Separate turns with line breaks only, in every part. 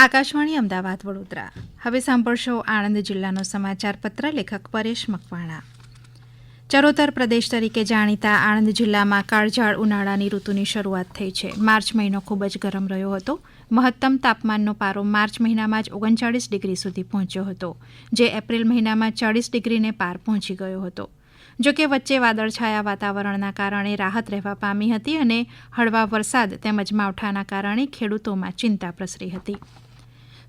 આકાશવાણી અમદાવાદ વડોદરા. હવે સાંભળશો આણંદ જિલ્લાનો સમાચાર પત્ર. લેખક પરેશ મકવાણા. ચરોતર પ્રદેશ તરીકે જાણીતા આણંદ જિલ્લામાં કાળઝાળ ઉનાળાની ઋતુની શરૂઆત થઈ છે. માર્ચ મહિનો ખૂબ જ ગરમ રહ્યો હતો. મહત્તમ તાપમાનનો પારો માર્ચ મહિનામાં જ 39 ડિગ્રી સુધી પહોંચ્યો હતો, જે એપ્રિલ મહિનામાં 40 ડિગ્રીને પાર પહોંચી ગયો હતો. જોકે વચ્ચે વાદળછાયા વાતાવરણના કારણે રાહત રહેવા પામી હતી અને હળવા વરસાદ તેમજ માવઠાના કારણે ખેડૂતોમાં ચિંતા પ્રસરી હતી.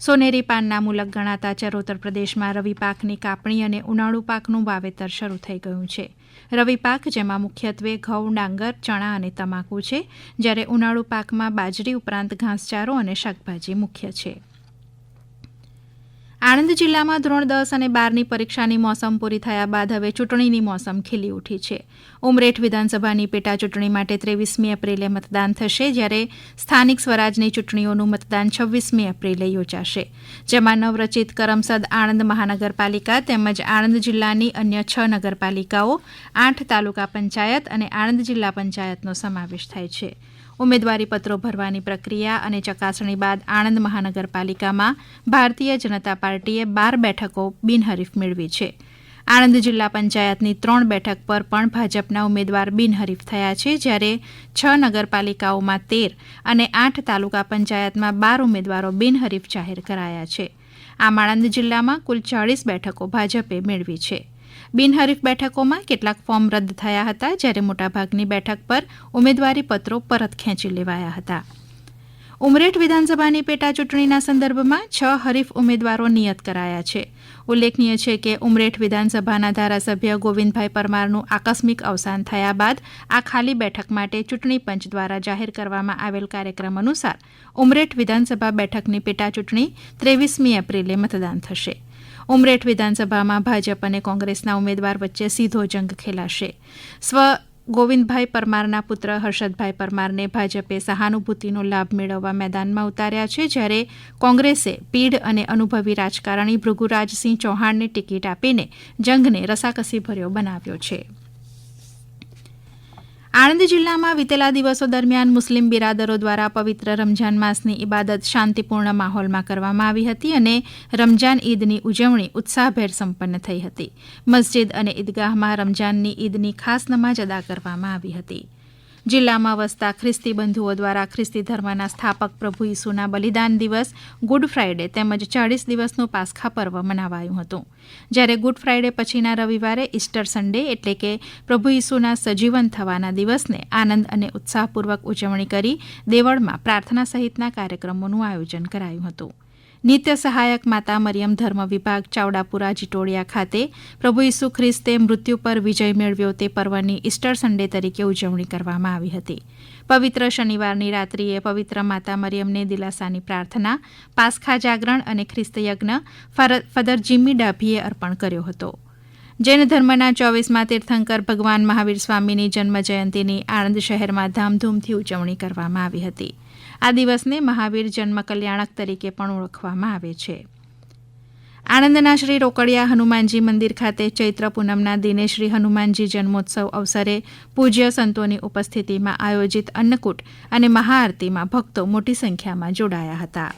સોનેરી પાનના મુલક ગણાતા ચરોતર પ્રદેશમાં રવિ પાકની કાપણી અને ઉનાળુ પાકનું વાવેતર શરૂ થઈ ગયું છે. રવિ પાક જેમાં મુખ્યત્વે ઘઉં, ડાંગર, ચણા અને તમાકુ છે, જ્યારે ઉનાળુ પાકમાં બાજરી ઉપરાંત ઘાસચારો અને શાકભાજી મુખ્ય છે. આણંદ જિલ્લામાં ધોરણ 10 અને 12ની પરીક્ષાની મોસમ પૂરી થયા બાદ હવે ચૂંટણીની મોસમ ખીલી ઉઠી છે. ઉમરેઠ વિધાનસભાની પેટા ચૂંટણી માટે 23મી એપ્રિલે મતદાન થશે, જ્યારે સ્થાનિક સ્વરાજની ચૂંટણીઓનું મતદાન 26મી એપ્રિલે યોજાશે, જેમાં નવરચિત કરમસદ આણંદ મહાનગરપાલિકા તેમજ આણંદ જિલ્લાની અન્ય 6 નગરપાલિકાઓ, 8 તાલુકા પંચાયત અને આણંદ જિલ્લા પંચાયતનો સમાવેશ થાય છે. ઉમેદવારી પત્રો ભરવાની પ્રક્રિયા અને ચકાસણી બાદ આણંદ મહાનગરપાલિકામાં ભારતીય જનતા પાર્ટીએ 12 બેઠકો બિનહરીફ મેળવી છે. આણંદ જિલ્લા પંચાયતની 3 બેઠક પર પણ ભાજપના ઉમેદવાર બિનહરીફ થયા છે, જ્યારે 6 નગરપાલિકાઓમાં 13 અને 8 તાલુકા પંચાયતમાં 12 ઉમેદવારો બિનહરીફ જાહેર કરાયા છે. આમ આણંદ જિલ્લામાં કુલ 40 બેઠકો ભાજપે મેળવી છે. બિનહરીફ બેઠકોમાં કેટલાક ફોર્મ રદ થયા હતા, જ્યારે મોટાભાગની બેઠક પર ઉમેદવારી પત્રો પરત ખેંચી લેવાયા હતા. ઉમરેઠ વિધાનસભાની પેટા ચૂંટણીના સંદર્ભમાં 6 હરીફ ઉમેદવારો નિયત કરાયા છે. ઉલ્લેખનીય છે કે ઉમરેઠ વિધાનસભાના ધારાસભ્ય ગોવિંદભાઈ પરમારનું આકસ્મિક અવસાન થયા બાદ આ ખાલી બેઠક માટે ચૂંટણી પંચ દ્વારા જાહેર કરવામાં આવેલ કાર્યક્રમ અનુસાર ઉમરેઠ વિધાનસભા બેઠકની પેટા ચૂંટણી 23મી એપ્રિલે મતદાન થશે. ઉમરેઠ વિધાનસભામાં ભાજપ અને કોંગ્રેસના ઉમેદવાર વચ્ચે સીધો જંગ ખેલાશે. ગોવિંદભાઈ પરમારના પુત્ર હર્ષદભાઈ પરમારને ભાજપે સહાનુભૂતિનો લાભ મેળવવા મેદાનમાં ઉતાર્યા છે, જ્યારે કોંગ્રેસે પીઢ અને અનુભવી રાજકારણી ભૃગુરાજસિંહ ચૌહાણને ટિકિટ આપીને જંગને રસાકસીભર્યો બનાવ્યો છે. આણંદ જિલ્લામાં વિતેલા દિવસો દરમિયાન મુસ્લિમ બિરાદરો દ્વારા પવિત્ર રમજાન માસની ઇબાદત શાંતિપૂર્ણ માહોલમાં કરવામાં આવી હતી અને રમજાન ઈદની ઉજવણી ઉત્સાહભેર સંપન્ન થઈ હતી. મસ્જિદ અને ઈદગાહમાં રમજાનની ઈદની ખાસ નમાજ અદા કરવામાં આવી હતી. જિલ્લામાં વસતા ખ્રિસ્તી બંધુઓ દ્વારા ખ્રિસ્તી ધર્મના સ્થાપક પ્રભુ ઈસુના બલિદાન દિવસ ગુડ ફ્રાઇડે તેમજ 40 દિવસનું પાસ્ખા પર્વ મનાવાયું હતું, જ્યારે ગુડ ફ્રાઇડે પછીના રવિવારે ઇસ્ટર સન્ડે એટલે કે પ્રભુ ઈસુના સજીવન થવાના દિવસને આનંદ અને ઉત્સાહપૂર્વક ઉજવણી કરી દેવળમાં પ્રાર્થના સહિતના કાર્યક્રમોનું આયોજન કરાયું હતું. નિત્ય સહાયક માતા મરિયમ ધર્મ વિભાગ ચાવડાપુરા જીટોડિયા ખાતે પ્રભુ ઈસુ ખ્રિસ્તે મૃત્યુ પર વિજય મેળવ્યો તે પર્વની ઇસ્ટર સન્ડે તરીકે ઉજવણી કરવામાં આવી હતી. પવિત્ર શનિવારની રાત્રિએ પવિત્ર માતા મરિયમને દિલાસાની પ્રાર્થના, પાસ્ખા જાગરણ અને ખ્રિસ્ત યજ્ઞ ફાધર જીમી ડાભીએ અર્પણ કર્યો હતો. જૈન ધર્મના 24મા તીર્થંકર ભગવાન મહાવીર સ્વામીની જન્મ જયંતિની આણંદ શહેરમાં ધામધૂમથી ઉજવણી કરવામાં આવી હતી. આ દિવસને મહાવીર જન્મ કલ્યાણક તરીકે પણ ઓળખવામાં આવે છે. આણંદના શ્રી રોકડિયા હનુમાનજી મંદિર ખાતે ચૈત્ર પૂનમના દિને શ્રી હનુમાનજી જન્મોત્સવ અવસરે પૂજ્ય સંતોની ઉપસ્થિતિમાં આયોજિત અન્નકૂટ અને મહાઆરતીમાં ભક્તો મોટી સંખ્યામાં જોડાયા હતા.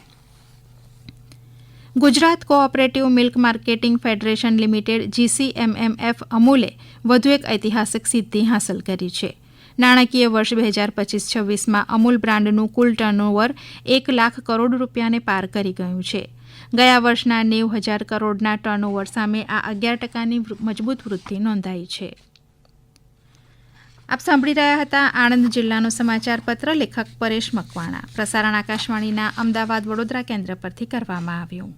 Gujarat cooperative milk marketing federation limited GCMMF અમૂલે વધુ એક ઐતિહાસિક સિદ્ધિ હાંસલ કરી છે. નાણાકીય વર્ષ 2025-26માં અમૂલ બ્રાન્ડનું કુલ ટર્નઓવર 1 લાખ કરોડ રૂપિયાને પાર કરી ગયું છે. ગયા વર્ષના 90,000 કરોડના ટર્નઓવર સામે આ 11%ની મજબૂત વૃદ્ધિ નોંધાઈ છે. આપ સાંભળી રહ્યા હતા આણંદ જિલ્લાનો સમાચાર પત્ર. લેખક પરેશ મકવાણા. પ્રસારણ આકાશવાણીના અમદાવાદ વડોદરા કેન્દ્ર પરથી કરવામાં આવ્યું.